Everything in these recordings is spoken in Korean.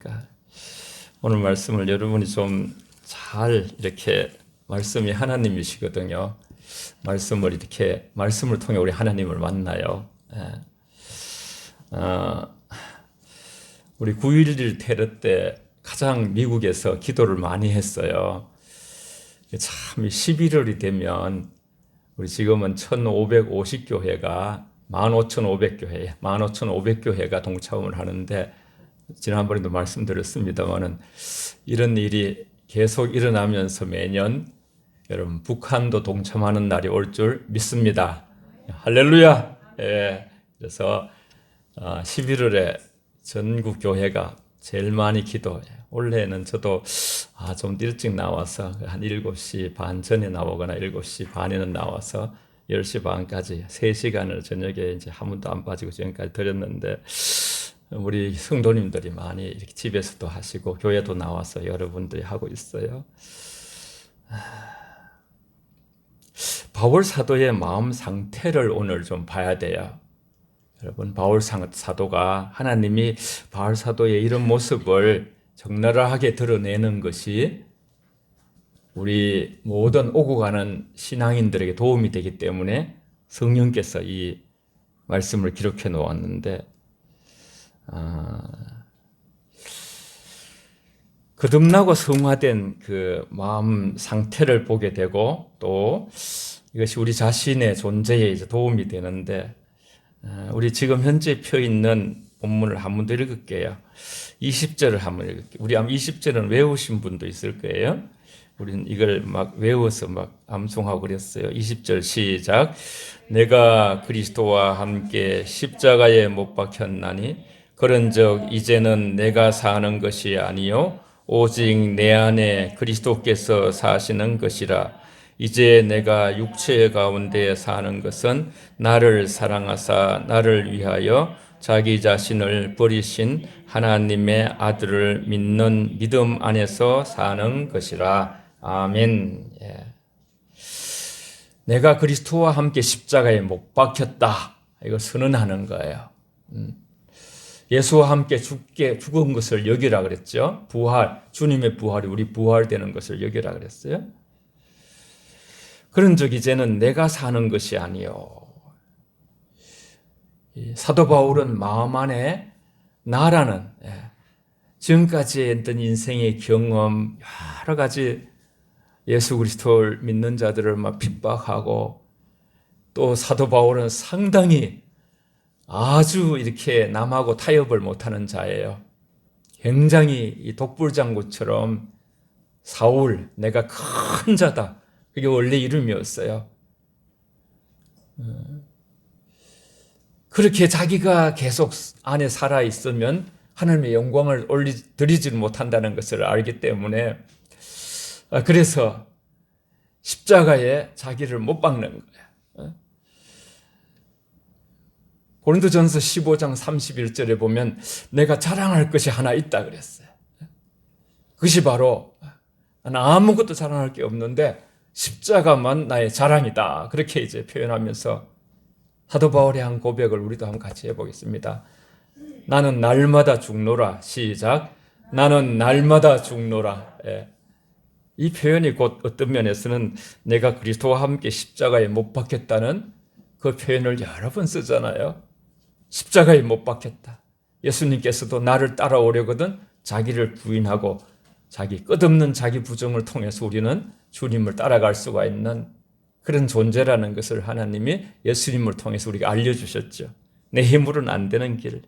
안녕하십니까. 오늘 말씀을 여러분이 좀 잘 이렇게 말씀이 하나님이시거든요. 말씀을 통해 우리 하나님을 만나요. 우리 9.11 테러 때 가장 미국에서 기도를 많이 했어요. 참 11월이 되면 우리 지금은 1550교회가 15,500교회가 동참을 하는데, 지난번에도 말씀드렸습니다만은 이런 일이 계속 일어나면서 매년 여러분 북한도 동참하는 날이 올 줄 믿습니다. 할렐루야. 예. 그래서 11월에 전국 교회가 제일 많이 기도해요. 원래는 저도 좀 일찍 나와서 한 7시 반 전에 나오거나 7시 반에는 나와서 10시 반까지 3시간을 저녁에 이제 한 번도 안 빠지고 지금까지 드렸는데, 우리 성도님들이 많이 이렇게 집에서도 하시고 교회도 나와서 여러분들이 하고 있어요. 바울 사도의 마음 상태를 오늘 좀 봐야 돼요. 여러분, 바울 사도가 하나님이 바울 사도의 이런 모습을 적나라하게 드러내는 것이 우리 모든 오고 가는 신앙인들에게 도움이 되기 때문에 성령께서 이 말씀을 기록해 놓았는데, 거듭나고 성화된 그 마음 상태를 보게 되고, 또 이것이 우리 자신의 존재에 이제 도움이 되는데, 우리 지금 현재 펴 있는 본문을 한 번 더 읽을게요. 20절을 한번 읽을게요. 우리 아마 20절은 외우신 분도 있을 거예요. 우리는 이걸 막 외워서 막 암송하고 그랬어요. 20절 시작. 내가 그리스도와 함께 십자가에 못 박혔나니 그런즉 이제는 내가 사는 것이 아니요 오직 내 안에 그리스도께서 사시는 것이라. 이제 내가 육체 가운데 사는 것은 나를 사랑하사 나를 위하여 자기 자신을 버리신 하나님의 아들을 믿는 믿음 안에서 사는 것이라. 아멘. 예. 내가 그리스도와 함께 십자가에 못 박혔다. 이거 선언하는 거예요. 예수와 함께 죽은 것을 여기라 그랬죠. 부활, 주님의 부활이 우리 부활되는 것을 여기라 그랬어요. 그런즉 이제는 내가 사는 것이 아니요. 사도 바울은 마음 안에 나라는 지금까지 했던 인생의 경험, 여러 가지 예수 그리스도를 믿는 자들을 막 핍박하고, 또 사도 바울은 상당히 아주 이렇게 남하고 타협을 못하는 자예요. 굉장히 이 독불장구처럼 사울, 내가 큰 자다. 그게 원래 이름이었어요. 그렇게 자기가 계속 안에 살아있으면 하나님의 영광을 드리지 못한다는 것을 알기 때문에, 그래서 십자가에 자기를 못 박는 거예요. 고린도전서 15장 31절에 보면 내가 자랑할 것이 하나 있다 그랬어요. 그것이 바로 나는 아무것도 자랑할 게 없는데 십자가만 나의 자랑이다. 그렇게 이제 표현하면서 사도 바울의 한 고백을 우리도 한번 같이 해보겠습니다. 나는 날마다 죽노라. 시작. 나는 날마다 죽노라. 예. 이 표현이 곧 어떤 면에서는 내가 그리스도와 함께 십자가에 못 박혔다는 그 표현을 여러 번 쓰잖아요. 십자가에 못 박혔다. 예수님께서도 나를 따라오려거든 자기를 부인하고 자기 끝없는 자기 부정을 통해서 우리는 주님을 따라갈 수가 있는 그런 존재라는 것을 하나님이 예수님을 통해서 우리가 알려주셨죠. 내 힘으로는 안 되는 길.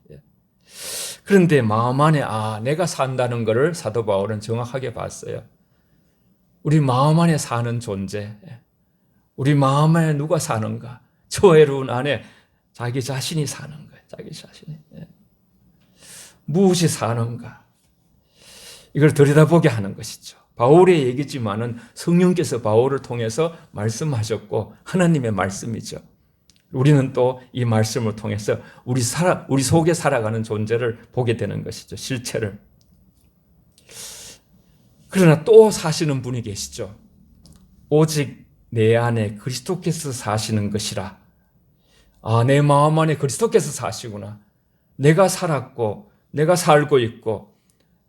그런데 마음 안에 내가 산다는 것을 사도 바울은 정확하게 봤어요. 우리 마음 안에 사는 존재, 우리 마음 안에 누가 사는가? 초회로운 안에 자기 자신이 사는 거예요. 자기 자신이. 무엇이 사는가? 이걸 들여다보게 하는 것이죠. 바울의 얘기지만은 성령께서 바울을 통해서 말씀하셨고 하나님의 말씀이죠. 우리는 또 이 말씀을 통해서 우리 속에 살아가는 존재를 보게 되는 것이죠. 실체를. 그러나 또 사시는 분이 계시죠. 오직 내 안에 그리스도께서 사시는 것이라. 내 마음 안에 그리스도께서 사시구나. 내가 살았고 내가 살고 있고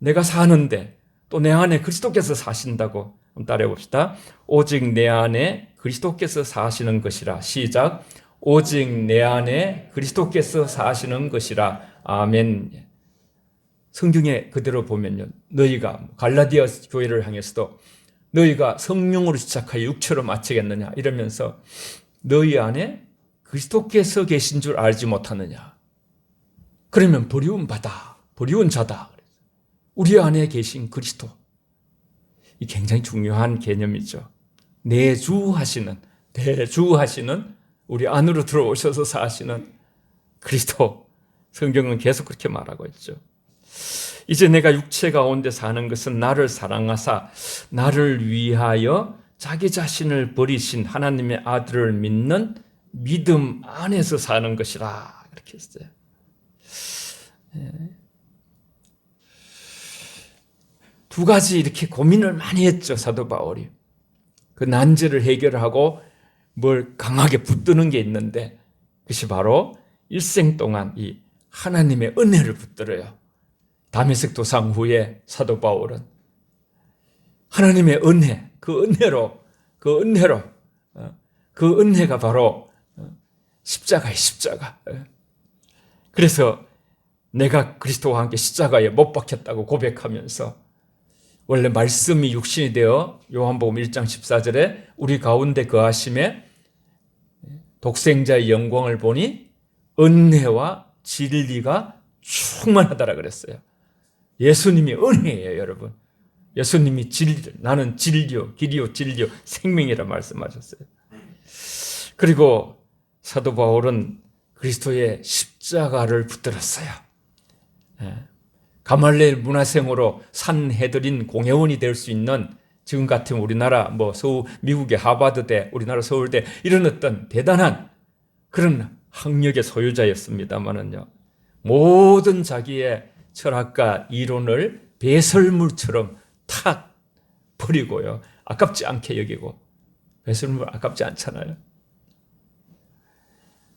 내가 사는데 또 내 안에 그리스도께서 사신다고 한번 따라해 봅시다. 오직 내 안에 그리스도께서 사시는 것이라. 시작. 오직 내 안에 그리스도께서 사시는 것이라. 아멘. 성경에 그대로 보면요, 너희가 갈라디아 교회를 향해서도 너희가 성령으로 시작하여 육체로 마치겠느냐 이러면서 너희 안에 그리스도께서 계신 줄 알지 못하느냐. 그러면 버리운 바다, 버리운 자다. 우리 안에 계신 그리스도. 이 굉장히 중요한 개념이죠. 내주하시는, 대주하시는, 우리 안으로 들어오셔서 사시는 그리스도. 성경은 계속 그렇게 말하고 있죠. 이제 내가 육체 가운데 사는 것은 나를 사랑하사 나를 위하여 자기 자신을 버리신 하나님의 아들을 믿는 믿음 안에서 사는 것이라. 이렇게 했어요. 두 가지 이렇게 고민을 많이 했죠, 사도 바울이. 그 난제를 해결하고 뭘 강하게 붙드는 게 있는데 그것이 바로 일생 동안 이 하나님의 은혜를 붙들어요. 다메섹 도상 후에 사도 바울은 하나님의 은혜, 그 은혜가 바로 십자가의 십자가. 그래서 내가 그리스도와 함께 십자가에 못 박혔다고 고백하면서 원래 말씀이 육신이 되어 요한복음 1장 14절에 우리 가운데 거하심에 독생자의 영광을 보니 은혜와 진리가 충만하다라 그랬어요. 예수님이 은혜예요, 여러분. 예수님이 진리, 나는 진리요, 길이요, 진리요, 생명이라 말씀하셨어요. 그리고 사도 바울은 그리스도의 십자가를 붙들었어요. 가말레일 문화생으로 산해드린 공회원이 될 수 있는 지금 같으면 우리나라 미국의 하버드대, 우리나라 서울대 이런 어떤 대단한 그런 학력의 소유자였습니다만은요, 모든 자기의 철학과 이론을 배설물처럼 탁 버리고요, 아깝지 않게 여기고, 배설물 아깝지 않잖아요.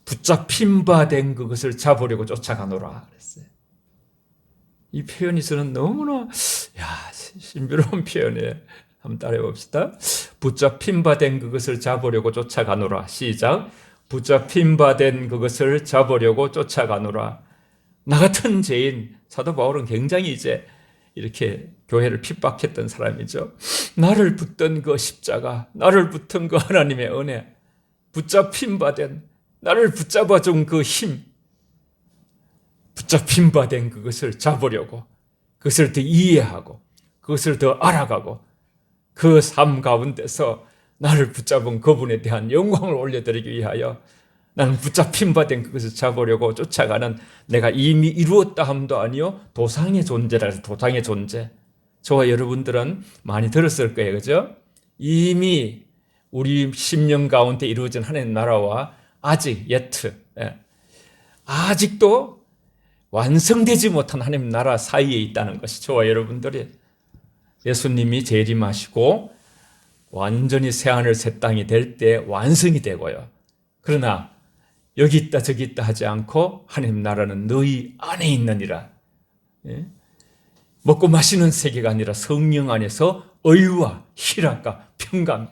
붙잡힌 바 된 그것을 잡으려고 쫓아가노라 그랬어요. 이 표현이 저는 너무나 신비로운 표현이에요. 한번 따라해 봅시다. 붙잡힌 바 된 그것을 잡으려고 쫓아가노라. 시작. 붙잡힌 바 된 그것을 잡으려고 쫓아가노라. 나 같은 죄인, 사도 바울은 굉장히 이제 이렇게 교회를 핍박했던 사람이죠. 나를 붙든 그 십자가, 나를 붙은 그 하나님의 은혜, 붙잡힌 바 된, 나를 붙잡아 준 그 힘, 붙잡힌 바 된 그것을 잡으려고, 그것을 더 이해하고, 그것을 더 알아가고, 그 삶 가운데서 나를 붙잡은 그분에 대한 영광을 올려드리기 위하여 나는 붙잡힌 바 된 그것을 잡으려고 쫓아가는, 내가 이미 이루었다 함도 아니요 도상의 존재라 해서 도상의 존재. 저와 여러분들은 많이 들었을 거예요, 그죠? 이미 우리 심령 가운데 이루어진 하나님 나라와 아직 아직도 완성되지 못한 하나님 나라 사이에 있다는 것이 저와 여러분들이, 예수님이 재림하시고 완전히 새하늘 새 땅이 될 때 완성이 되고요. 그러나 여기 있다 저기 있다 하지 않고 하나님 나라는 너희 안에 있느니라. 먹고 마시는 세계가 아니라 성령 안에서 의와 희락과 평강.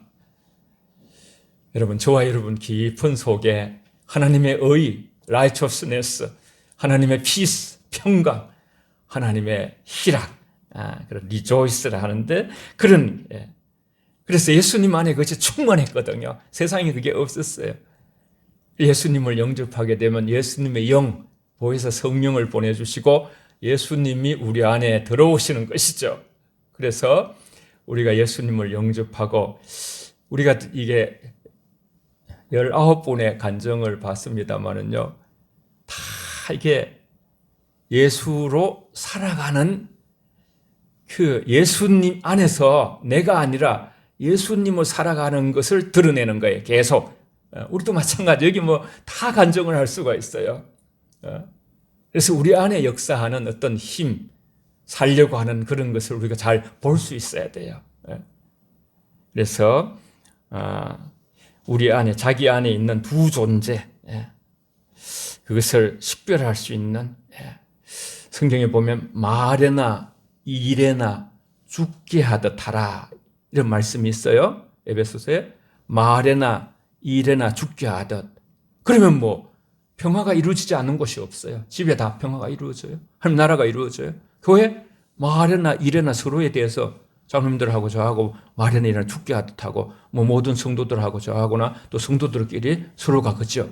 여러분, 저와 여러분 깊은 속에 하나님의 의, righteousness, 하나님의 peace, 평강, 하나님의 희락, 그런 rejoice를 하는데 그런, 그래서 예수님 안에 그것이 충만했거든요. 세상에 그게 없었어요. 예수님을 영접하게 되면 예수님의 영, 보혜사 성령을 보내주시고 예수님이 우리 안에 들어오시는 것이죠. 그래서 우리가 예수님을 영접하고, 우리가 이게 19분의 간증을 봤습니다만은요, 다 이게 예수로 살아가는 그 예수님 안에서 내가 아니라 예수님을 살아가는 것을 드러내는 거예요. 계속. 우리도 마찬가지. 여기 다 간증을 할 수가 있어요. 그래서 우리 안에 역사하는 어떤 힘, 살려고 하는 그런 것을 우리가 잘 볼 수 있어야 돼요. 그래서 우리 안에, 자기 안에 있는 두 존재, 그것을 식별할 수 있는, 성경에 보면 마레나 일에나 죽게 하듯 하라. 이런 말씀이 있어요. 에베소서에 말에나 일에나 죽게 하듯. 그러면 뭐 평화가 이루어지지 않는 곳이 없어요. 집에 다 평화가 이루어져요. 하나님 나라가 이루어져요. 교회 말에나 일에나 서로에 대해서 장로님들하고 저하고 말에나 일에나 죽게 하듯 하고 뭐 모든 성도들하고 저하고나 또 성도들끼리 서로가 그죠.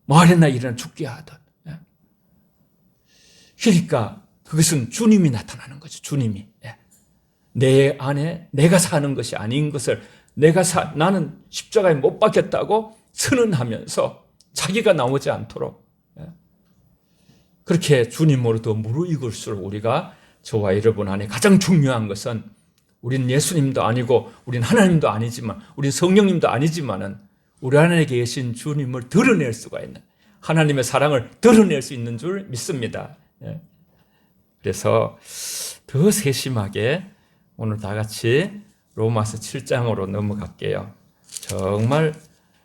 말에나 일에나 죽게 하듯. 그러니까 그것은 주님이 나타나는 거죠. 주님이. 내 안에 내가 사는 것이 아닌 것을 나는 십자가에 못 박혔다고 선언하면서 자기가 나오지 않도록 그렇게 주님으로 더 무르익을수록 우리가 저와 여러분 안에 가장 중요한 것은 우린 예수님도 아니고 우린 하나님도 아니지만 우린 성령님도 아니지만은 우리 안에 계신 주님을 드러낼 수가 있는 하나님의 사랑을 드러낼 수 있는 줄 믿습니다. 그래서 더 세심하게 오늘 다 같이 로마서 7장으로 넘어갈게요. 정말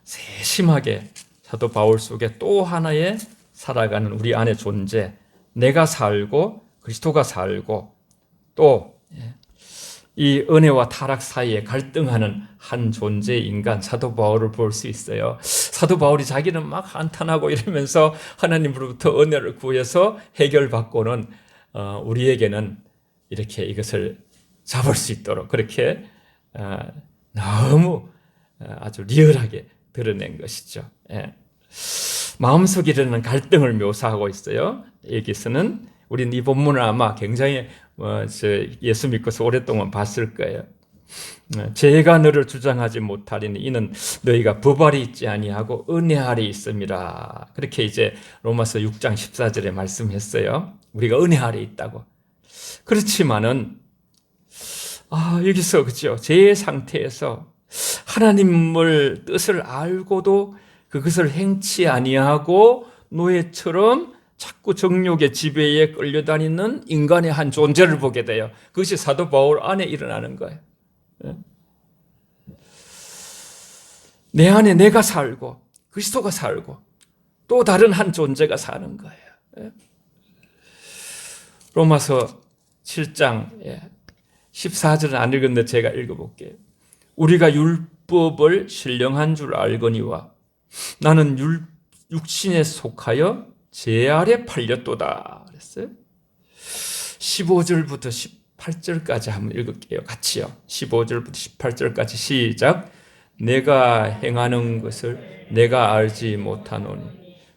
세심하게 사도 바울 속에 또 하나의 살아가는 우리 안의 존재, 내가 살고 그리스도가 살고 또 이 은혜와 타락 사이에 갈등하는 한 존재의 인간 사도 바울을 볼 수 있어요. 사도 바울이 자기는 막 한탄하고 이러면서 하나님으로부터 은혜를 구해서 해결받고는 우리에게는 이렇게 이것을 잡을 수 있도록 그렇게 너무 아주 리얼하게 드러낸 것이죠. 마음속에 일어나는 갈등을 묘사하고 있어요. 여기서는 우린 이 본문을 아마 굉장히 예수 믿고서 오랫동안 봤을 거예요. 죄가 너를 주장하지 못하리니 이는 너희가 법 아래 있지 아니하고 은혜 아래 있음이라. 그렇게 이제 로마서 6장 14절에 말씀했어요. 우리가 은혜 아래 있다고. 그렇지만은 여기서 그죠? 죄의 상태에서 하나님을 뜻을 알고도 그것을 행치 아니하고 노예처럼 자꾸 정욕의 지배에 끌려다니는 인간의 한 존재를 보게 돼요. 그것이 사도 바울 안에 일어나는 거예요. 내 안에 내가 살고 그리스도가 살고 또 다른 한 존재가 사는 거예요. 로마서 7장 14절은 안 읽었는데 제가 읽어볼게요. 우리가 율법을 신령한 줄 알거니와 나는 육신에 속하여 죄 아래 팔렸도다 그랬어요. 15절부터 18절까지 한번 읽을게요. 같이요. 15절부터 18절까지 시작. 내가 행하는 것을 내가 알지 못하노니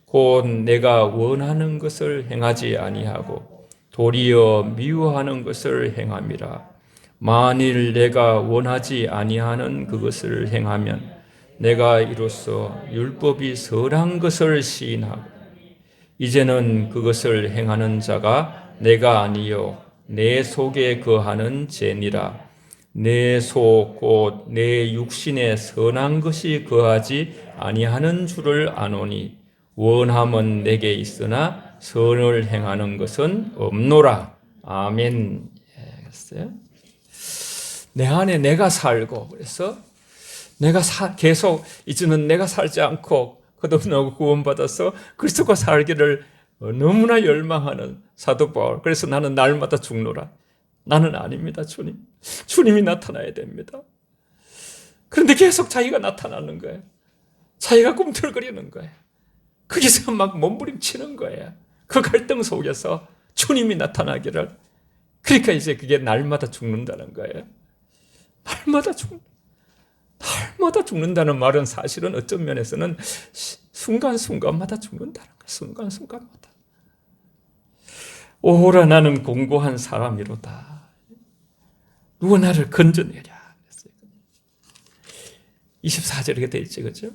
곧 내가 원하는 것을 행하지 아니하고 도리어 미워하는 것을 행함이라. 만일 내가 원하지 아니하는 그것을 행하면 내가 이로써 율법이 선한 것을 시인하고 이제는 그것을 행하는 자가 내가 아니요 내 속에 거하는 죄니라. 내 속 곧 내 육신에 선한 것이 거하지 아니하는 줄을 아노니 원함은 내게 있으나 선을 행하는 것은 없노라. 아멘. 그랬어요. 내 안에 내가 살고 그래서 내가 계속 이제는 내가 살지 않고 거듭나고 구원받아서 그리스도가 살기를 너무나 열망하는 사도 바울. 그래서 나는 날마다 죽노라. 나는 아닙니다, 주님. 주님이 나타나야 됩니다. 그런데 계속 자기가 나타나는 거예요. 자기가 꿈틀거리는 거예요. 거기서 막 몸부림치는 거예요. 그 갈등 속에서 주님이 나타나기를. 그러니까 이제 그게 날마다 죽는다는 거예요. 날마다 죽는다는 말은 사실은 어떤 면에서는 순간순간마다 죽는다는 거예요. 순간순간마다. 오호라 나는 공고한 사람이로다. 누가 나를 건져내랴. 24절에 이렇게 되어 있지, 그렇죠?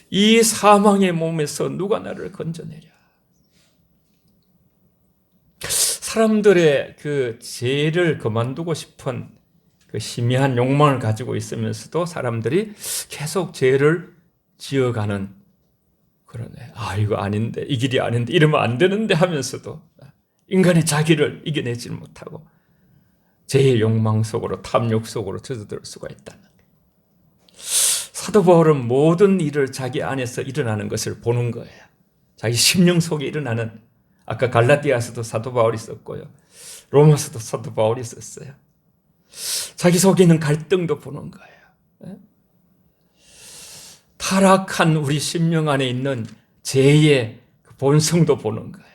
이 사망의 몸에서 누가 나를 건져내랴. 사람들의 그 죄를 그만두고 싶은 그 희미한 욕망을 가지고 있으면서도 사람들이 계속 죄를 지어가는 그런 이거 아닌데 이 길이 아닌데 이러면 안 되는데 하면서도 인간의 자기를 이겨내지 못하고 죄의 욕망 속으로 탐욕 속으로 젖어들 수가 있다는 거예요. 사도 바울은 모든 일을 자기 안에서 일어나는 것을 보는 거예요. 자기 심령 속에 일어나는 아까 갈라디아서도 사도 바울이 썼고요. 로마서도 사도 바울이 썼어요. 자기 속에 있는 갈등도 보는 거예요. 타락한 우리 심령 안에 있는 죄의 본성도 보는 거예요.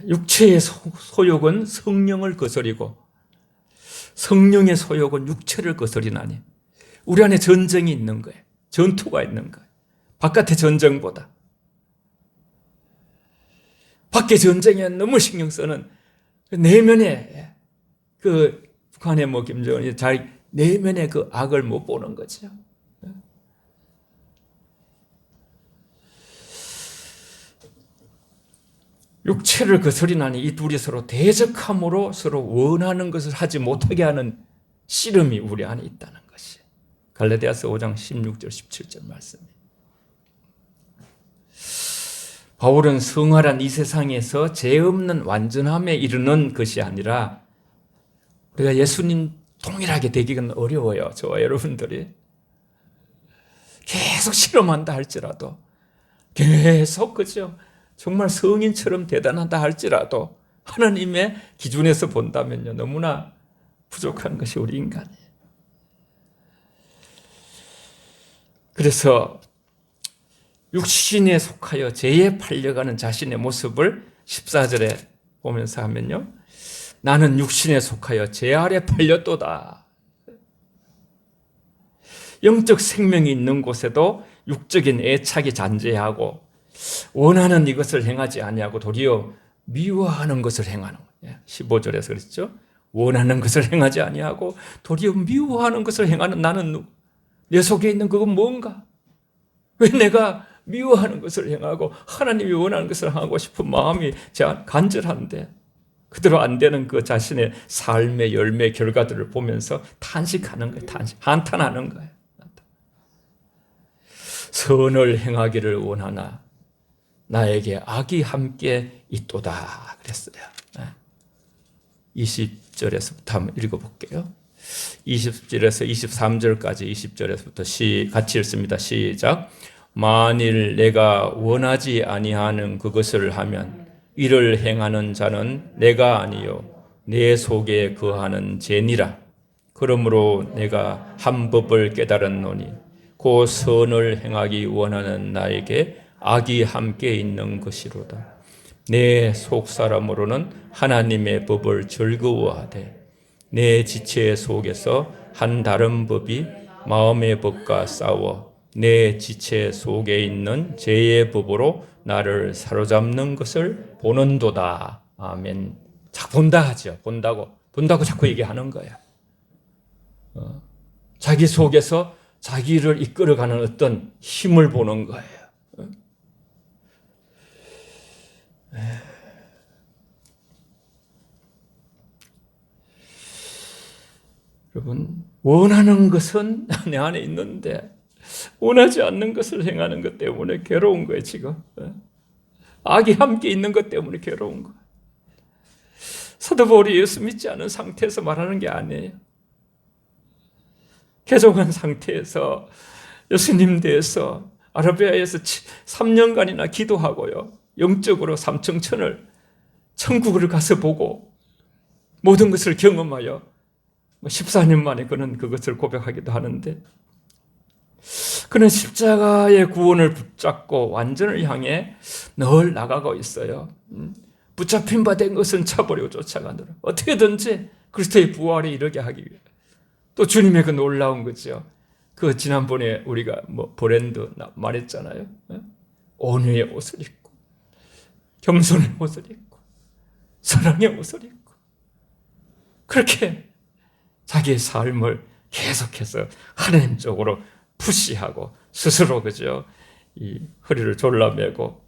육체의 소욕은 성령을 거스리고 성령의 소욕은 육체를 거스리나니 우리 안에 전쟁이 있는 거예요. 전투가 있는 거예요. 바깥의 전쟁보다. 밖의 전쟁에 너무 신경 쓰는 내면의 그 북한의 김정은이 잘 내면의 그 악을 못 보는 거죠. 육체를 거스리나니 이 둘이 서로 대적함으로 서로 원하는 것을 하지 못하게 하는 씨름이 우리 안에 있다는 것이 갈라디아서 5장 16절 17절 말씀이에요. 바울은 성화란 이 세상에서 죄 없는 완전함에 이르는 것이 아니라 우리가 예수님 동일하게 되기는 어려워요. 저와 여러분들이 계속 실험한다 할지라도 계속 그죠? 정말 성인처럼 대단하다 할지라도 하나님의 기준에서 본다면요 너무나 부족한 것이 우리 인간이에요. 그래서 육신에 속하여 죄에 팔려가는 자신의 모습을 14절에 보면서 하면요 나는 육신에 속하여 죄 아래 팔렸도다. 영적 생명이 있는 곳에도 육적인 애착이 잔재하고 원하는 이것을 행하지 아니하고 도리어 미워하는 것을 행하는 거예요. 15절에서 그랬죠. 원하는 것을 행하지 아니하고 도리어 미워하는 것을 행하는 나는 내 속에 있는 그건 뭔가? 왜 내가 미워하는 것을 행하고 하나님이 원하는 것을 하고 싶은 마음이 간절한데 그대로 안 되는 그 자신의 삶의 열매 결과들을 보면서 탄식하는 거예요. 한탄하는 거예요. 선을 행하기를 원하나 나에게 악이 함께 있도다 그랬어요. 20절에서부터 한번 읽어볼게요. 20절에서 23절까지 20절에서부터 같이 읽습니다. 시작. 만일 내가 원하지 아니하는 그것을 하면 이를 행하는 자는 내가 아니요 내 속에 거하는 죄니라. 그러므로 내가 한 법을 깨달았노니 그 선을 행하기 원하는 나에게 악이 함께 있는 것이로다. 내 속사람으로는 하나님의 법을 즐거워하되 내 지체 속에서 한 다른 법이 마음의 법과 싸워 내 지체 속에 있는 죄의 법으로 나를 사로잡는 것을 보는도다. 아멘. 자, 본다 하죠. 본다고 자꾸 얘기하는 거예요. 자기 속에서 자기를 이끌어가는 어떤 힘을 보는 거예요. 여러분, 원하는 것은 내 안에 있는데 원하지 않는 것을 행하는 것 때문에 괴로운 거예요, 지금. 악이 함께 있는 것 때문에 괴로운 거예요. 사도 바울이 예수 믿지 않은 상태에서 말하는 게 아니에요. 개종한 상태에서 예수님 대해서 아라비아에서 3년간이나 기도하고요. 영적으로 삼청천을 천국을 가서 보고 모든 것을 경험하여 14년 만에 그는 그것을 고백하기도 하는데 그는 십자가의 구원을 붙잡고 완전을 향해 늘 나가고 있어요. 붙잡힌 바 된 것은 차버리고 쫓아가느라 어떻게든지 그리스도의 부활에 이르게 하기 위해 또 주님의 그 놀라운 거죠. 그 지난번에 우리가 브랜드 말했잖아요. 온유의 옷을 입고 겸손의 옷을 입고 사랑의 옷을 입고 그렇게 자기의 삶을 계속해서 하나님 쪽으로 푸시하고 스스로 그죠 이 허리를 졸라매고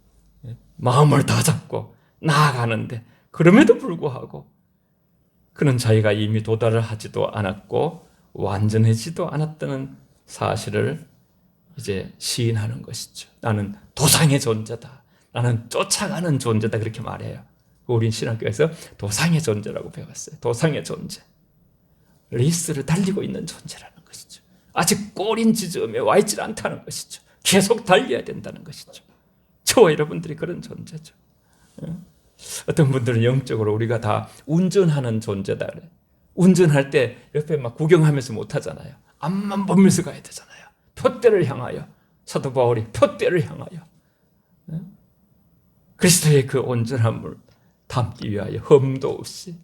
마음을 다잡고 나아가는데 그럼에도 불구하고 그는 자기가 이미 도달을 하지도 않았고 완전해지도 않았다는 사실을 이제 시인하는 것이죠. 나는 도상의 존재다. 나는 쫓아가는 존재다. 그렇게 말해요. 우린 신학교에서 도상의 존재라고 배웠어요. 도상의 존재. 레이스를 달리고 있는 존재라는 것이죠. 아직 꼬린 지점에 와 있지 않다는 것이죠. 계속 달려야 된다는 것이죠. 저와 여러분들이 그런 존재죠. 어떤 분들은 영적으로 우리가 다 운전하는 존재다 그래. 운전할 때 옆에 막 구경하면서 못 하잖아요. 앞만 보면서 가야 되잖아요. 표대를 향하여. 사도 바울이 표대를 향하여 그리스도의 그 온전함을 담기 위하여 흠도 없이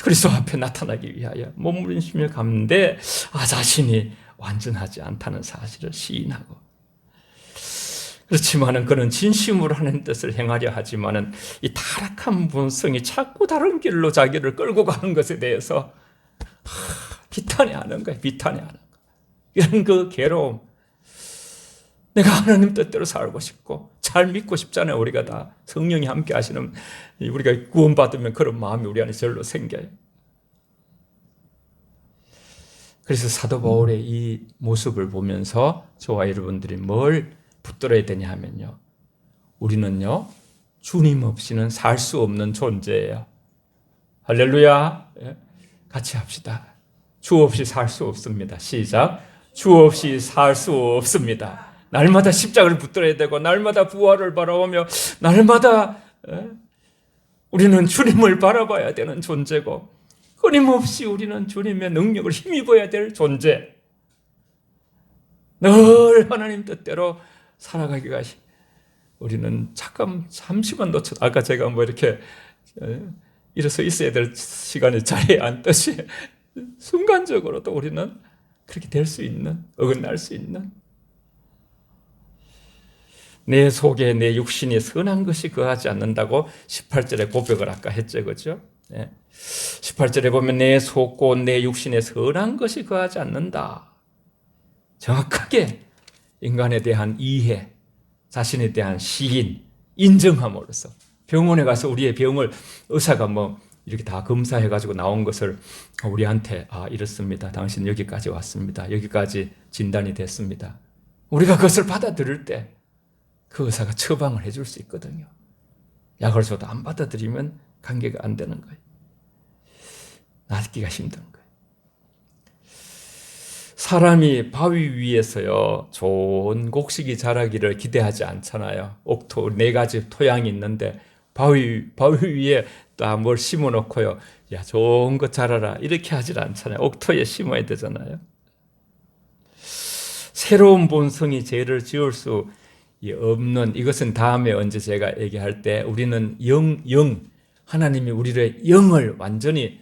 그리스도 앞에 나타나기 위하여 몸부림치며 가는데 자신이 완전하지 않다는 사실을 시인하고, 그렇지만은 그는 진심으로 하나님 뜻을 행하려 하지만은 이 타락한 본성이 자꾸 다른 길로 자기를 끌고 가는 것에 대해서 비탄해하는 거예요. 비탄해하는 거. 이런 그 괴로움. 내가 하나님 뜻대로 살고 싶고 잘 믿고 싶잖아요. 우리가 다 성령이 함께 하시는, 우리가 구원받으면 그런 마음이 우리 안에 절로 생겨요. 그래서 사도 바울의 이 모습을 보면서 저와 여러분들이 뭘 붙들어야 되냐 하면요, 우리는요 주님 없이는 살 수 없는 존재예요. 할렐루야. 같이 합시다. 주 없이 살 수 없습니다. 시작. 주 없이 살 수 없습니다. 날마다 십자가를 붙들어야 되고 날마다 부활을 바라보며 날마다 우리는 주님을 바라봐야 되는 존재고, 끊임없이 우리는 주님의 능력을 힘입어야 될 존재. 늘 하나님 뜻대로 살아가기가, 우리는 잠시만 놓쳐, 아까 제가 뭐 이렇게 일어서 있어야 될 시간에 자리에 앉듯이 순간적으로도 우리는 그렇게 될 수 있는, 어긋날 수 있는, 내 속에 내 육신이 선한 것이 거하지 않는다고 18절에 고백을 아까 했죠, 그죠? 18절에 보면 내 속고 내 육신에 선한 것이 거하지 않는다. 정확하게 인간에 대한 이해, 자신에 대한 시인, 인정함으로써 병원에 가서 우리의 병을 의사가 뭐 이렇게 다 검사해가지고 나온 것을 우리한테 이렇습니다. 당신 여기까지 왔습니다. 여기까지 진단이 됐습니다. 우리가 그것을 받아들일 때 그 의사가 처방을 해줄 수 있거든요. 약을 줘도 안 받아들이면 관계가 안 되는 거예요. 낫기가 힘든 거예요. 사람이 바위 위에서요 좋은 곡식이 자라기를 기대하지 않잖아요. 옥토 4가지 토양이 있는데 바위 위에 딱 뭘 심어놓고요, 야 좋은 거 자라라 이렇게 하질 않잖아요. 옥토에 심어야 되잖아요. 새로운 본성이 죄를 지을 수 없는, 이것은 다음에 언제 제가 얘기할 때, 우리는 하나님이 우리의 영을 완전히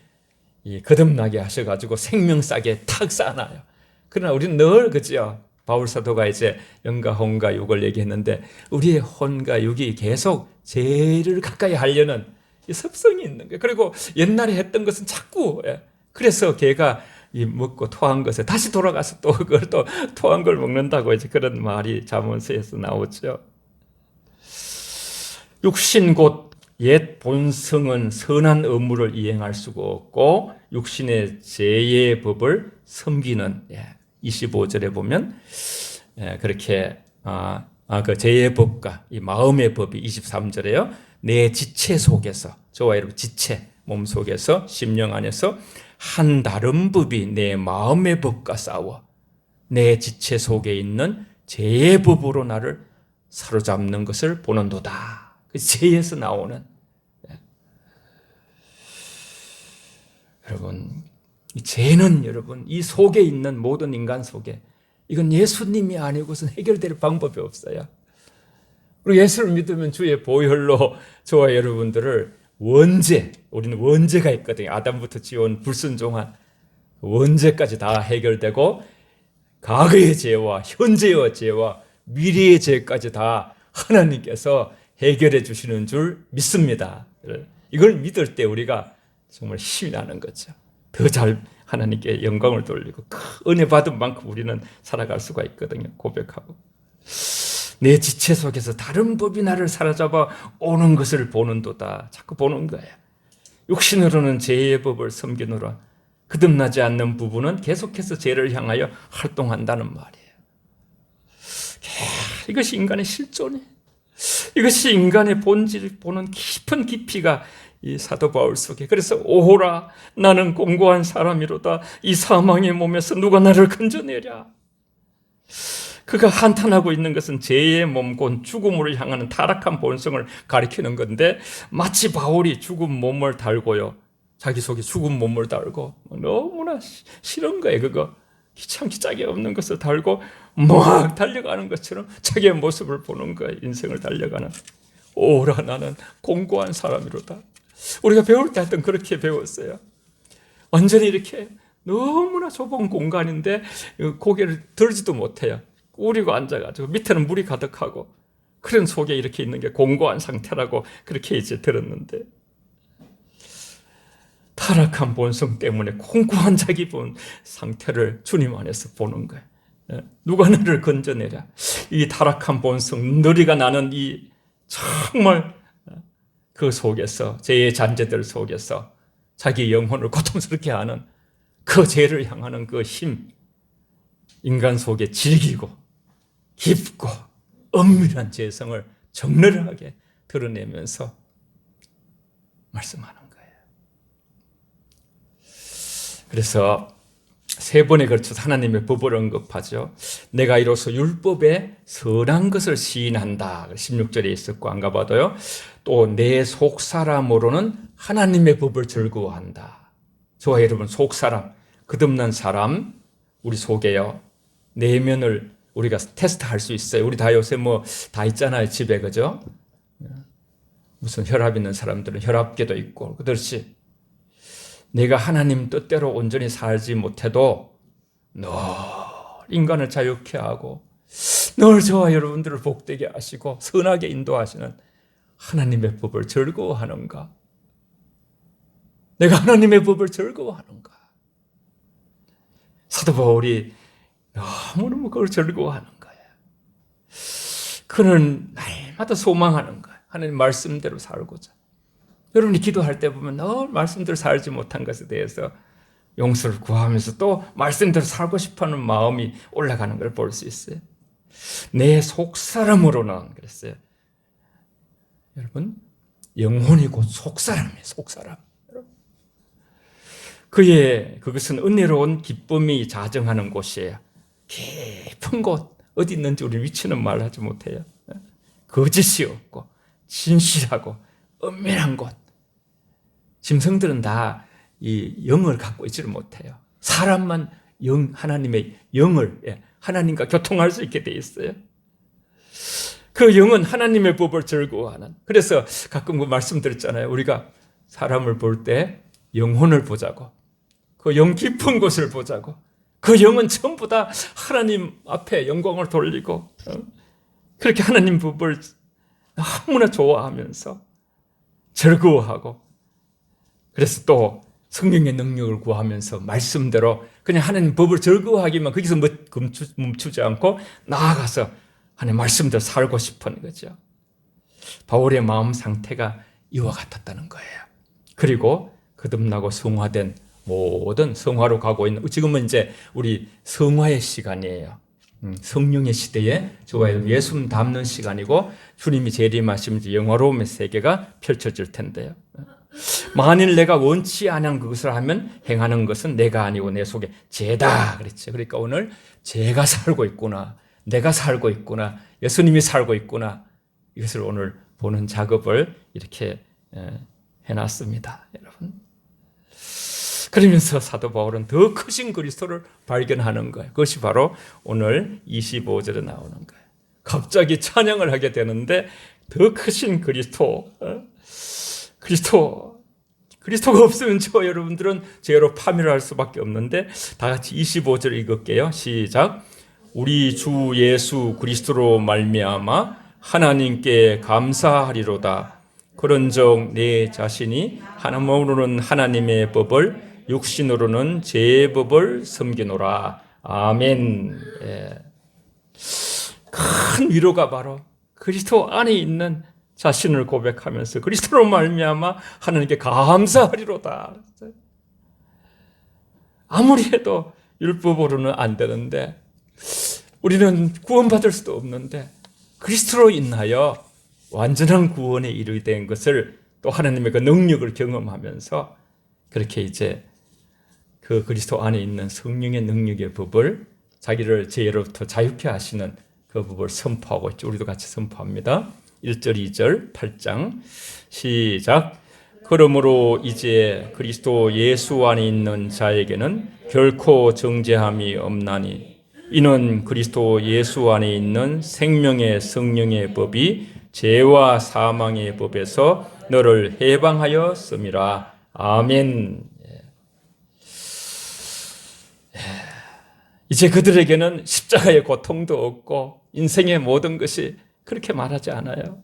거듭나게 하셔가지고 생명싸게 탁 쌓아놔요. 그러나 우리는 늘, 그죠? 바울 사도가 이제 영과 혼과 육을 얘기했는데, 우리의 혼과 육이 계속 죄를 가까이 하려는 이 습성이 있는 거예요. 그리고 옛날에 했던 것은 자꾸, 그래서 걔가 먹고 토한 것에 다시 돌아가서 또 그걸 또 토한 걸 먹는다고 이제 그런 말이 잠언서에서 나오죠. 육신 곧 옛 본성은 선한 의무를 이행할 수가 없고 육신의 죄의 법을 섬기는, 25절에 보면 그렇게 그 죄의 법과 이 마음의 법이 23절에요. 내 지체 속에서, 저와 여러분 지체, 몸 속에서, 심령 안에서 한 다른 법이 내 마음의 법과 싸워 내 지체 속에 있는 죄의 법으로 나를 사로잡는 것을 보는도다. 그 죄에서 나오는, 여러분 이 죄는, 여러분 이 속에 있는 모든 인간 속에, 이건 예수님이 아니고선 해결될 방법이 없어요. 그리고 예수를 믿으면 주의 보혈로 저와 여러분들을 우리는 원죄가 있거든요. 아담부터 지어온 불순종한 원죄까지 다 해결되고 과거의 죄와 현재의 죄와 미래의 죄까지 다 하나님께서 해결해 주시는 줄 믿습니다. 이걸 믿을 때 우리가 정말 힘이 나는 거죠. 더 잘 하나님께 영광을 돌리고 은혜 받은 만큼 우리는 살아갈 수가 있거든요. 고백하고 내 지체 속에서 다른 법이 나를 사로잡아 오는 것을 보는도다. 자꾸 보는 거예요. 육신으로는 죄의 법을 섬기노라. 거듭나지 않는 부분은 계속해서 죄를 향하여 활동한다는 말이에요. 이것이 인간의 실존이에요. 이것이 인간의 본질을 보는 깊은 깊이가 이 사도 바울 속에. 그래서 오호라, 나는 공고한 사람이로다. 이 사망의 몸에서 누가 나를 건져내랴. 그가 한탄하고 있는 것은 죄의 몸 곧 죽음으로 향하는 타락한 본성을 가리키는 건데 마치 바울이 죽은 몸을 달고요. 자기 속에 죽은 몸을 달고 너무나 싫은 거예요. 그거 귀찮기 짝이 없는 것을 달고 막 달려가는 것처럼 자기의 모습을 보는 거예요. 인생을 달려가는. 오라 나는 공고한 사람이로다. 우리가 배울 때 하여튼 그렇게 배웠어요. 완전히 이렇게 너무나 좁은 공간인데 고개를 들지도 못해요. 꾸리고 앉아가지고 밑에는 물이 가득하고 그런 속에 이렇게 있는 게 공고한 상태라고 그렇게 이제 들었는데 타락한 본성 때문에 공고한 자기 본 상태를 주님 안에서 보는 거예요. 누가 너를 건져내랴. 이 타락한 본성, 너리가 나는 이 정말 그 속에서 죄의 잔재들 속에서 자기 영혼을 고통스럽게 하는 그 죄를 향하는 그 힘, 인간 속에 질기고 깊고 엄밀한 죄성을 적나라하게 드러내면서 말씀하는 거예요. 그래서 세 번에 걸쳐서 하나님의 법을 언급하죠. 내가 이로써 율법에 선한 것을 시인한다. 16절에 있었고 안 가봐도요. 또 내 속사람으로는 하나님의 법을 즐거워한다. 저와 여러분 속사람, 거듭난 사람 우리 속에요. 내면을 우리가 테스트할 수 있어요. 우리 다 요새 뭐 다 있잖아요. 집에 그죠? 무슨 혈압 있는 사람들은 혈압계도 있고 그렇지. 내가 하나님 뜻대로 온전히 살지 못해도 늘 인간을 자유케 하고 늘 저와 여러분들을 복되게 하시고 선하게 인도하시는 하나님의 법을 즐거워하는가? 내가 하나님의 법을 즐거워하는가? 사도 바울이 너무너무 그걸 즐거워하는 거예요. 그는 날마다 소망하는 거예요. 하나님 말씀대로 살고자. 여러분이 기도할 때 보면 늘 말씀대로 살지 못한 것에 대해서 용서를 구하면서 또 말씀대로 살고 싶어하는 마음이 올라가는 걸 볼 수 있어요. 내 속사람으로는 그랬어요. 여러분 영혼이 곧 속사람이에요. 속사람. 그것은 은혜로운 기쁨이 자정하는 곳이에요. 깊은 곳 어디 있는지 우리 위치는 말하지 못해요. 거짓이 없고 진실하고 엄밀한 곳. 짐승들은 다 이 영을 갖고 있지를 못해요. 사람만 하나님의 영을 하나님과 교통할 수 있게 돼 있어요. 그 영은 하나님의 법을 즐거워하는. 그래서 가끔 그 말씀드렸잖아요. 우리가 사람을 볼 때 영혼을 보자고. 그 영 깊은 곳을 보자고. 그 영은 전부 다 하나님 앞에 영광을 돌리고 그렇게 하나님 법을 너무나 좋아하면서 즐거워하고 그래서 또 성령의 능력을 구하면서 말씀대로 그냥 하나님 법을 즐거워하기만 거기서 멈추지 않고 나아가서 하나님 말씀대로 살고 싶은 거죠. 바울의 마음 상태가 이와 같았다는 거예요. 그리고 거듭나고 성화된 모든 성화로 가고 있는 지금은 이제 우리 성화의 시간이에요. 성령의 시대에 저와 예수님 닮는 시간이고 주님이 재림하시면서 영화로움의 세계가 펼쳐질 텐데요. 만일 내가 원치 않은 그것을 하면 행하는 것은 내가 아니고 내 속에 죄다 그랬죠. 그러니까 오늘 죄가 살고 있구나. 내가 살고 있구나. 예수님이 살고 있구나. 이것을 오늘 보는 작업을 이렇게 해놨습니다. 여러분. 그러면서 사도 바울은 더 크신 그리스도를 발견하는 거예요. 그것이 바로 오늘 25절에 나오는 거예요. 갑자기 찬양을 하게 되는데 더 크신 그리스도가 없으면 저 여러분들은 죄로 파멸할 수밖에 없는데 다 같이 25절 읽을게요. 시작. 우리 주 예수 그리스도로 말미암아 하나님께 감사하리로다. 그런즉 내 자신이 하나님으로는 하나님의 법을 육신으로는 죄의 법을 섬기노라. 아멘. 큰 위로가 바로 그리스도 안에 있는 자신을 고백하면서 그리스도로 말미암아 하나님께 감사하리로다. 아무리 해도 율법으로는 안 되는데 우리는 구원받을 수도 없는데 그리스도로 인하여 완전한 구원에 이르게 된 것을 또 하나님의 그 능력을 경험하면서 그렇게 이제 그 그리스도 안에 있는 성령의 능력의 법을 자기를 죄로부터 자유케 하시는 그 법을 선포하고 있죠. 우리도 같이 선포합니다. 1절, 2절, 8장 시작. 그러므로 이제 그리스도 예수 안에 있는 자에게는 결코 정죄함이 없나니 이는 그리스도 예수 안에 있는 생명의 성령의 법이 죄와 사망의 법에서 너를 해방하였음이라. 아멘. 이제 그들에게는 십자가의 고통도 없고 인생의 모든 것이 그렇게 말하지 않아요.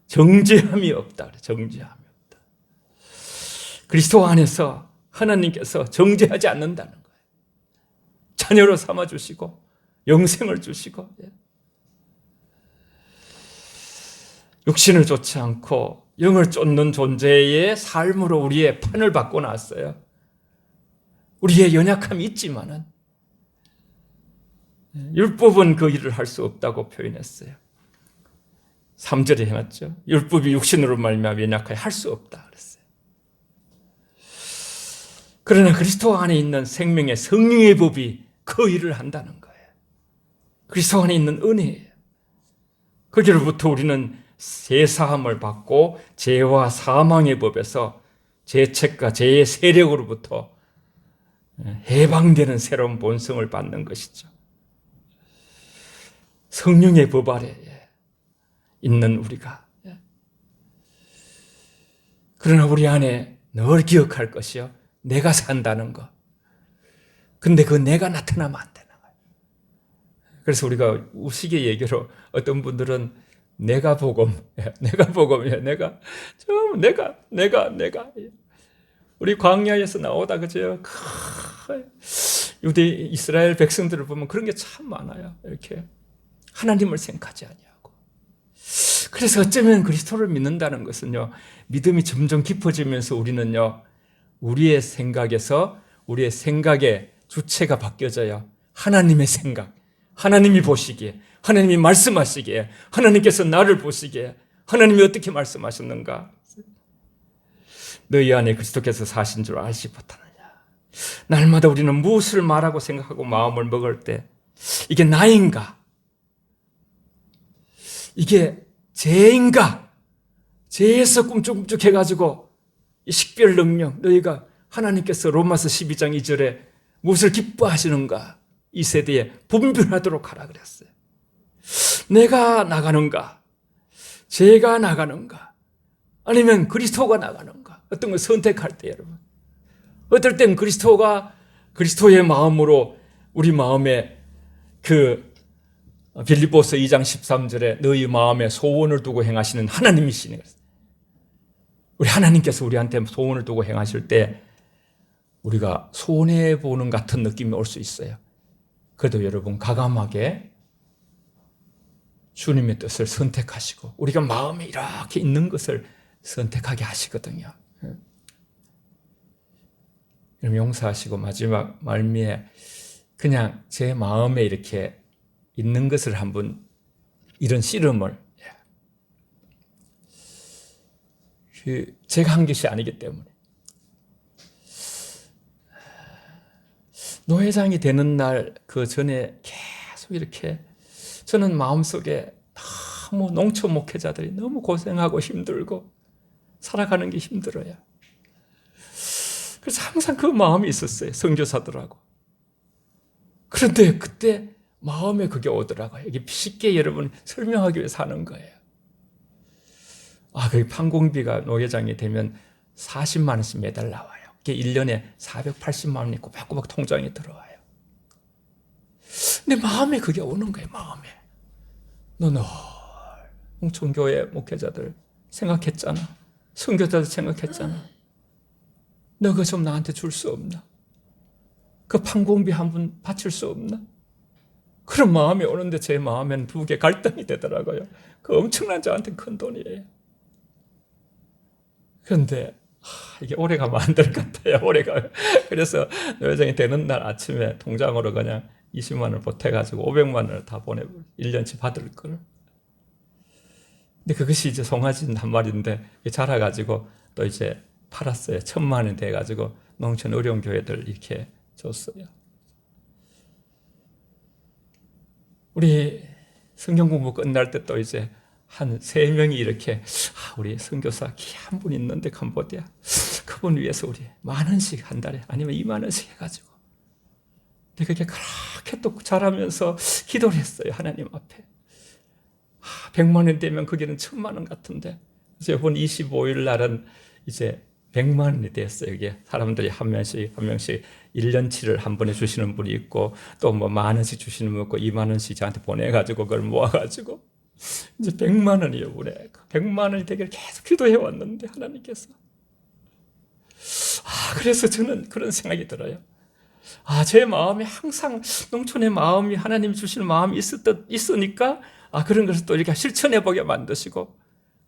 정죄함이 없다. 정죄함이 없다. 그리스도 안에서 하나님께서 정죄하지 않는다는 거예요. 자녀로 삼아주시고 영생을 주시고 육신을 쫓지 않고 영을 쫓는 존재의 삶으로 우리의 판을 바꿔놨어요. 우리의 연약함이 있지만은 율법은 그 일을 할 수 없다고 표현했어요. 3절에 해놨죠. 율법이 육신으로 말미암아 연약하여 할 수 없다 그랬어요. 그러나 그리스도 안에 있는 생명의 성령의 법이 그 일을 한다는 거예요. 그리스도 안에 있는 은혜예요. 거기로부터 우리는 죄사함을 받고 죄와 사망의 법에서 죄책과 죄의 세력으로부터 해방되는 새로운 본성을 받는 것이죠. 성령의 법 아래 있는 우리가. 그러나 우리 안에 늘 기억할 것이요. 내가 산다는 것. 근데 그 내가 나타나면 안 되는 거예요. 그래서 우리가 우스갯얘기로 어떤 분들은 내가 복음이야. 우리 광야에서 나오다 그죠? 유대 이스라엘 백성들을 보면 그런 게 참 많아요. 이렇게 하나님을 생각하지 아니하고. 그래서 어쩌면 그리스도를 믿는다는 것은요, 믿음이 점점 깊어지면서 우리는요, 우리의 생각의 주체가 바뀌어져요. 하나님의 생각, 하나님이 보시기에, 하나님이 말씀하시기에, 하나님께서 나를 보시기에, 하나님이 어떻게 말씀하셨는가? 너희 안에 그리스도께서 사신 줄 알지 못하느냐? 날마다 우리는 무엇을 말하고 생각하고 마음을 먹을 때 이게 나인가? 이게 죄인가? 죄에서 꿈쩍꿈쩍 해가지고 이 식별 능력, 너희가 하나님께서 로마서 12장 2절에 무엇을 기뻐하시는가? 이 세대에 분별하도록 하라 그랬어요. 내가 나가는가? 죄가 나가는가? 아니면 그리스도가 나가는가? 어떤 걸 선택할 때 여러분, 어떨 땐 그리스도의 마음으로 우리 마음에 빌립보서 2장 13절에 너희 마음에 소원을 두고 행하시는 하나님이시네. 우리 하나님께서 우리한테 소원을 두고 행하실 때 우리가 손해 보는 같은 느낌이 올 수 있어요. 그래도 여러분 과감하게 주님의 뜻을 선택하시고 우리가 마음에 이렇게 있는 것을 선택하게 하시거든요. 그럼 용서하시고 마지막 말미에 그냥 제 마음에 이렇게 있는 것을 한번 이런 씨름을 제가 한 것이 아니기 때문에 노회장이 되는 날 그 전에 계속 이렇게 저는 마음속에 너무 농촌 목회자들이 너무 고생하고 힘들고 살아가는 게 힘들어요. 그래서 항상 그 마음이 있었어요. 선교사들하고. 그런데 그때 마음에 그게 오더라고요. 이게 쉽게 여러분 설명하기 위해서 하는 거예요. 그 판공비가 노회장이 되면 40만 원씩 매달 나와요. 그게 1년에 480만 원이 꼬박꼬박 통장에 들어와요. 근데 마음에 그게 오는 거예요. 마음에. 너 홍천교회 목회자들 생각했잖아. 선교자들 생각했잖아. 너 그거 좀 나한테 줄 수 없나? 그 판공비 한 번 바칠 수 없나? 그런 마음이 오는데 제 마음에는 두 개 갈등이 되더라고요. 그 엄청난 저한테 큰 돈이에요. 그런데 이게 오래 가면 안 될 것 같아요. 그래서 노회장이 되는 날 아침에 통장으로 그냥 20만 원을 보태가지고 500만 원을 다 보내고 1년치 받을 걸. 근데 그것이 이제 송아지 한 마리인데 자라가지고 또 이제 팔았어요. 1,000만 원이 돼가지고 농촌 어려운 교회들 이렇게 줬어요. 우리 성경 공부 끝날 때 또 이제 한 3명이 이렇게 우리 선교사 귀한 분 있는데 캄보디아 그분 위해서 우리 10,000원씩 한 달에 아니면 20,000원씩 해가지고 그게 그렇게 또 잘하면서 기도를 했어요. 하나님 앞에 100만 원 되면 거기는 1,000,000원 같은데 그래서 이번 25일 날은 이제 100만 원이 됐어요. 이게 사람들이 한 명씩 1년치를 한 번에 주시는 분이 있고 또 뭐 10,000원씩 주시는 분 있고 20,000원씩 저한테 보내가지고 그걸 모아가지고 이제 100만 원이요. 이번에 100만 원이 되기를 계속 기도해 왔는데 하나님께서 그래서 저는 그런 생각이 들어요. 제 마음이 항상 농촌의 마음이 하나님 주시는 마음이 있으니까 그런 것을 또 이렇게 실천해 보게 만드시고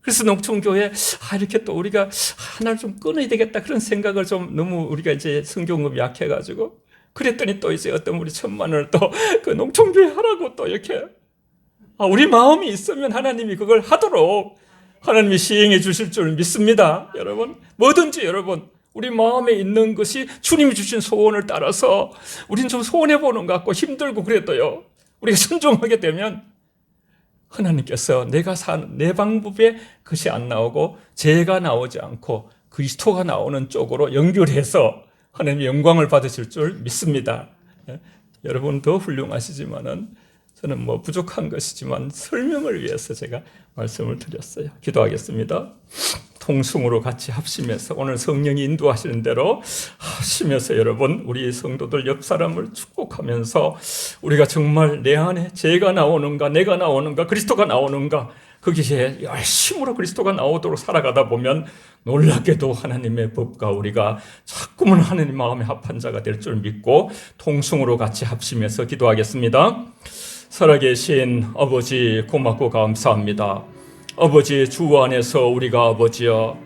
그래서 농촌교회 이렇게 또 우리가 하나를 좀 끊어야 되겠다 그런 생각을 좀 너무 우리가 이제 성경급이 약해가지고 그랬더니 또 이제 어떤 우리 1,000,000원을 또 그 농촌교회 하라고 또 이렇게 우리 마음이 있으면 하나님이 그걸 하도록 하나님이 시행해 주실 줄 믿습니다. 여러분 뭐든지 여러분 우리 마음에 있는 것이 주님이 주신 소원을 따라서 우린 좀 소원해 보는 것 같고 힘들고 그래도요 우리가 순종하게 되면 하나님께서 내가 사는 내 방법에 그것이 안 나오고 죄가 나오지 않고 그리스도가 나오는 쪽으로 연결해서 하나님의 영광을 받으실 줄 믿습니다. 여러분 더 훌륭하시지만은 저는 뭐 부족한 것이지만 설명을 위해서 제가 말씀을 드렸어요. 기도하겠습니다. 통성으로 같이 합심해서 오늘 성령이 인도하시는 대로 합심해서 여러분 우리 성도들 옆 사람을 축복하면서 우리가 정말 내 안에 죄가 나오는가 내가 나오는가 그리스도가 나오는가 거기에 열심으로 그리스도가 나오도록 살아가다 보면 놀랍게도 하나님의 법과 우리가 자꾸만 하나님 마음에 합한 자가 될 줄 믿고 통성으로 같이 합심해서 기도하겠습니다. 살아계신 아버지 고맙고 감사합니다. 아버지 주 안에서 우리가 아버지여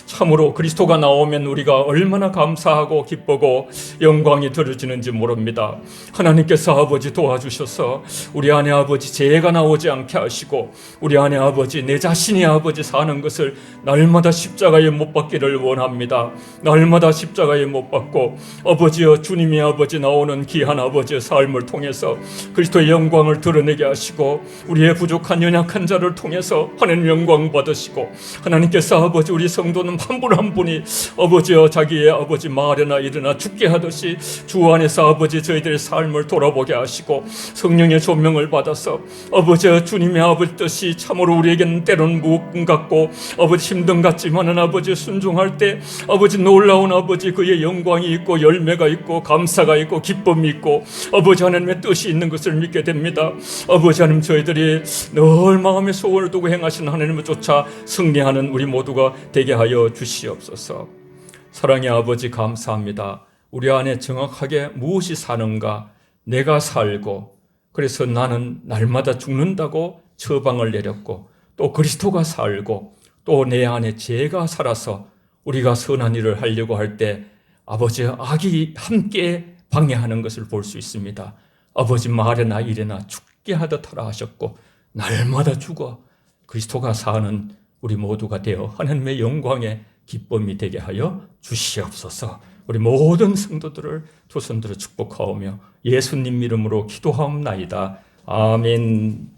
참으로 그리스도가 나오면 우리가 얼마나 감사하고 기쁘고 영광이 들어지는지 모릅니다. 하나님께서 아버지 도와주셔서 우리 안에 아버지 죄가 나오지 않게 하시고 우리 안에 아버지 내 자신이 아버지 사는 것을 날마다 십자가에 못 박기를 원합니다. 날마다 십자가에 못 박고 아버지여 주님이 아버지 나오는 귀한 아버지의 삶을 통해서 그리스도의 영광을 드러내게 하시고 우리의 부족한 연약한 자를 통해서 하나님 영광 받으시고 하나님께서 아버지 우리 성도는 한 분 한 분이 아버지여 자기의 아버지 말이나 일이나 죽게 하듯이 주 안에서 아버지 저희들의 삶을 돌아보게 하시고 성령의 조명을 받아서 아버지여 주님의 아버지 뜻이 참으로 우리에게는 때로는 무겁 같고 아버지 힘든 같지만은 아버지 순종할 때 아버지 놀라운 아버지 그의 영광이 있고 열매가 있고 감사가 있고 기쁨이 있고 아버지 하나님의 뜻이 있는 것을 믿게 됩니다. 아버지 하나님 저희들이 늘 마음에 소원을 두고 행하신 하나님을 쫓아 승리하는 우리 모두가 되게 하여 주시옵소서. 사랑의 아버지 감사합니다. 우리 안에 정확하게 무엇이 사는가 내가 살고 그래서 나는 날마다 죽는다고 처방을 내렸고 또 그리스도가 살고 또 내 안에 죄가 살아서 우리가 선한 일을 하려고 할 때 아버지 악이 함께 방해하는 것을 볼 수 있습니다. 아버지 말이나 일이나 죽게 하듯 하라 하셨고 날마다 죽어 그리스도가 사는 우리 모두가 되어 하나님의 영광의 기쁨이 되게 하여 주시옵소서. 우리 모든 성도들을 두 손들어 축복하오며 예수님 이름으로 기도하옵나이다. 아멘.